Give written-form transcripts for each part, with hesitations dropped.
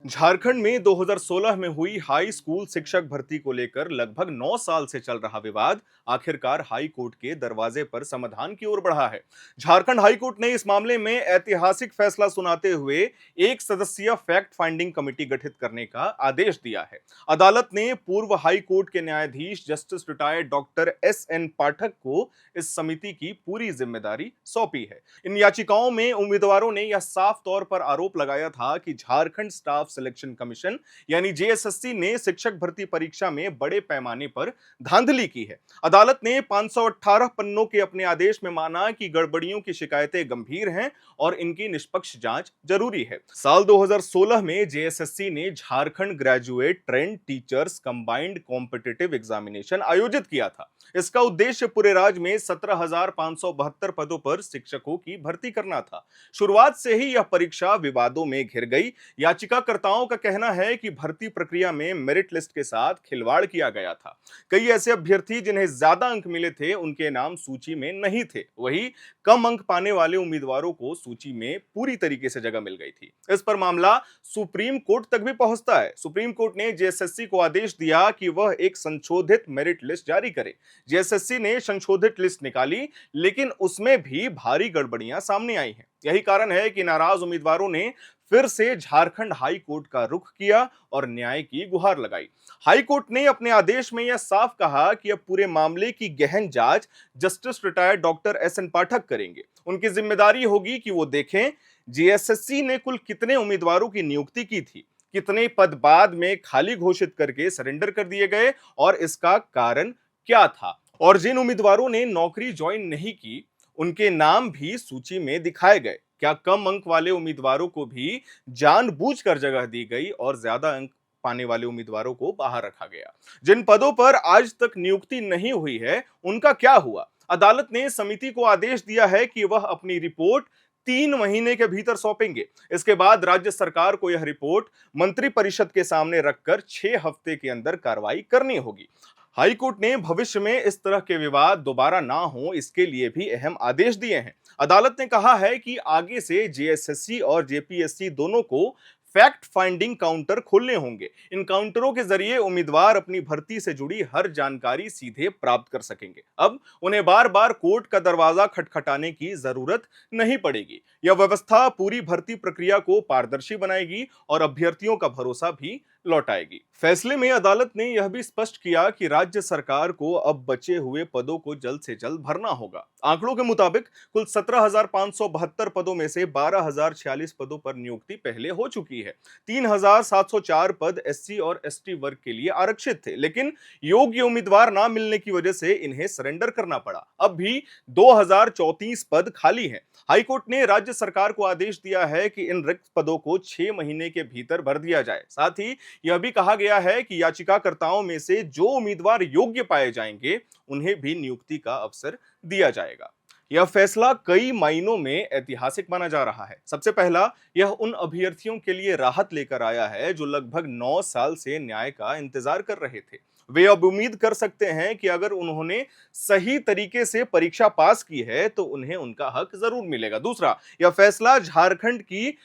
झारखंड में 2016 में हुई हाई स्कूल शिक्षक भर्ती को लेकर लगभग 9 साल से चल रहा विवाद आखिरकार हाई कोर्ट के दरवाजे पर समाधान की ओर बढ़ा है। झारखंड हाई कोर्ट ने इस मामले में ऐतिहासिक फैसला सुनाते हुए एक सदस्यीय फैक्ट फाइंडिंग कमेटी गठित करने का आदेश दिया है। अदालत ने पूर्व हाई कोर्ट के न्यायाधीश जस्टिस रिटायर्ड डॉक्टर एस.एन. पाठक को इस समिति की पूरी जिम्मेदारी सौंपी है। इन याचिकाओं में उम्मीदवारों ने यह साफ तौर पर आरोप लगाया था कि झारखंड स्टाफ सिलेक्शन कमीशन यानी जेएसएससी ने शिक्षक भर्ती परीक्षा में बड़े पैमाने पर धांधली की है। अदालत ने 518 पन्नों के अपने आदेश में माना कि गड़बड़ियों की शिकायतें गंभीर हैं और इनकी निष्पक्ष जांच जरूरी है। साल 2016 में जेएसएससी ने Jharkhand graduate trend teachers combined competitive examination आयोजित किया था। इसका उद्देश्य पूरे राज्य में 17,572 पदों पर शिक्षकों की भर्ती करना था। शुरुआत से ही यह परीक्षा विवादों में घिर गई। याचिकाकर्ताओं का कहना है कि भर्ती प्रक्रिया में मेरिट लिस्ट के साथ खिलवाड़ किया गया था। कई ऐसे अभ्यर्थी जिन्हें ज्यादा अंक मिले थे उनके नाम सूची में नहीं थे, वहीं कम अंक पाने वाले उम्मीदवारों को सूची में पूरी तरीके से जगह मिल गई थी। इस पर मामला सुप्रीम कोर्ट तक भी पहुंचता है। सुप्रीम कोर्ट ने जेएसएससी को आदेश दिया कि वह एक संशोधित मेरिट लिस्ट जारी करे। जेएसएससी ने संशोधित लिस्ट निकाली, लेकिन उसमें भी भारी गड़बड़ियां सामने आई हैं। यही कारण है कि नाराज उम्मीदवारों ने फिर से झारखंड हाई कोर्ट का रुख किया और न्याय की गुहार लगाई। हाई कोर्ट ने अपने आदेश में यह साफ कहा कि अब पूरे मामले की गहन जांच जस्टिस रिटायर्ड डॉक्टर एस.एन. पाठक करेंगे। उनकी जिम्मेदारी होगी कि वो देखें जेएसएससी ने कुल कितने उम्मीदवारों की नियुक्ति की थी, कितने पद बाद में खाली घोषित करके सरेंडर कर दिए गए और इसका कारण क्या था, और जिन उम्मीदवारों ने नौकरी ज्वाइन नहीं की उनके नाम भी सूची में दिखाए गए। क्या कम अंक वाले उम्मीदवारों को भी जानबूझकर जगह दी गई और ज्यादा अंक पाने वाले उम्मीदवारों को बाहर रखा गया? जिन पदों पर आज तक नियुक्ति नहीं हुई है उनका क्या हुआ? अदालत ने समिति को आदेश दिया है कि वह अपनी रिपोर्ट 3 महीने के भीतर सौंपेंगे। इसके बाद राज्य सरकार को यह रिपोर्ट मंत्रिपरिषद के सामने रखकर 6 हफ्ते के अंदर कार्रवाई करनी होगी। हाईकोर्ट ने भविष्य में इस तरह के विवाद दोबारा ना हो, इसके लिए भी अहम आदेश दिए हैं। अदालत ने कहा है कि आगे से जेएसएससी और जेपीएससी दोनों को फैक्ट फाइंडिंग काउंटर खोलने होंगे। इन काउंटरों के जरिए उम्मीदवार अपनी भर्ती से जुड़ी हर जानकारी सीधे प्राप्त कर सकेंगे। अब उन्हें बार बार कोर्ट का दरवाजा खटखटाने की जरूरत नहीं पड़ेगी। यह व्यवस्था पूरी भर्ती प्रक्रिया को पारदर्शी बनाएगी और अभ्यर्थियों का भरोसा भी लौटाएगी। फैसले में अदालत ने यह भी स्पष्ट किया कि राज्य सरकार को अब बचे हुए पदों को जल्द से जल्द भरना होगा। आंकड़ों के मुताबिक कुल 17,572 पदों में से 12,046 पदों पर नियुक्ति पहले हो चुकी है। 3,704 पद एससी और एसटी वर्ग के लिए आरक्षित थे, लेकिन योग्य उम्मीदवार ना मिलने की वजह से इन्हें सरेंडर करना पड़ा। अब भी 2,034 पद खाली हैं। हाईकोर्ट ने राज्य सरकार को आदेश दिया है कि इन रिक्त पदों को 6 महीने के भीतर भर दिया जाए। साथ ही यह भी कहा गया है कि याचिकाकर्ताओं में से जो उम्मीदवार योग्य पाए जाएंगे उन्हें भी नियुक्ति का अवसर दिया जाएगा। यह फैसला कई मायनों में ऐतिहासिक माना जा रहा है। सबसे पहला, यह उन अभ्यर्थियों के लिए राहत लेकर आया है जो लगभग 9 साल से न्याय का इंतजार कर रहे थे। वे अब उम्मीद कर सकते हैं कि अगर उन्होंने सही तरीके से परीक्षा पास की है तो उन्हें उनका हक जरूर मिलेगा। दूसरा, यह फैसला झारखंड की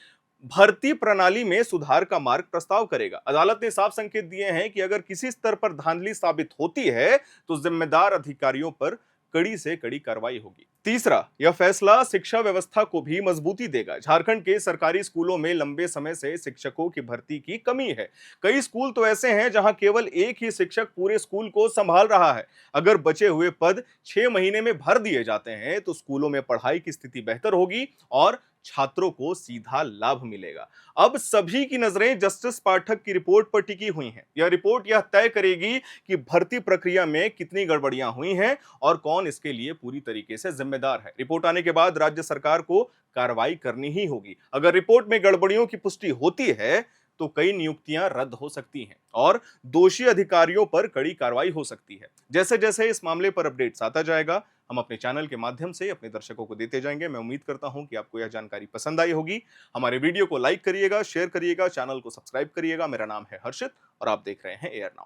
भर्ती प्रणाली में सुधार का मार्ग प्रस्ताव करेगा। अदालत ने साफ संकेत दिए हैं कि अगर किसी स्तर पर धांधली साबित होती है तो जिम्मेदार अधिकारियों पर कड़ी से कड़ी कार्रवाई होगी। तीसरा, यह फैसला शिक्षा व्यवस्था को भी मजबूती देगा। झारखंड के सरकारी स्कूलों में लंबे समय से शिक्षकों की भर्ती की कमी है। कई स्कूल तो ऐसे हैं जहां केवल एक ही शिक्षक पूरे स्कूल को संभाल रहा है। अगर बचे हुए पद 6 महीने में भर दिए जाते हैं तो स्कूलों में पढ़ाई की स्थिति बेहतर होगी और छात्रों को सीधा लाभ मिलेगा। अब सभी की नजरें जस्टिस पाठक की रिपोर्ट पर टिकी हुई हैं। यह रिपोर्ट यह तय करेगी कि भर्ती प्रक्रिया में कितनी गड़बड़ियां हुई हैं और कौन इसके लिए पूरी तरीके से जिम्मेदार है। रिपोर्ट आने के बाद राज्य सरकार को कार्रवाई करनी ही होगी। अगर रिपोर्ट में गड़बड़ियों की पुष्टि होती है तो कई नियुक्तियां रद्द हो सकती हैं और दोषी अधिकारियों पर कड़ी कार्रवाई हो सकती है। जैसे जैसे इस मामले पर अपडेट्स आता जाएगा, हम अपने चैनल के माध्यम से अपने दर्शकों को देते जाएंगे। मैं उम्मीद करता हूं कि आपको यह जानकारी पसंद आई होगी। हमारे वीडियो को लाइक करिएगा, शेयर करिएगा, चैनल को सब्सक्राइब करिएगा। मेरा नाम है हर्षित और आप देख रहे हैं एयर नाउ।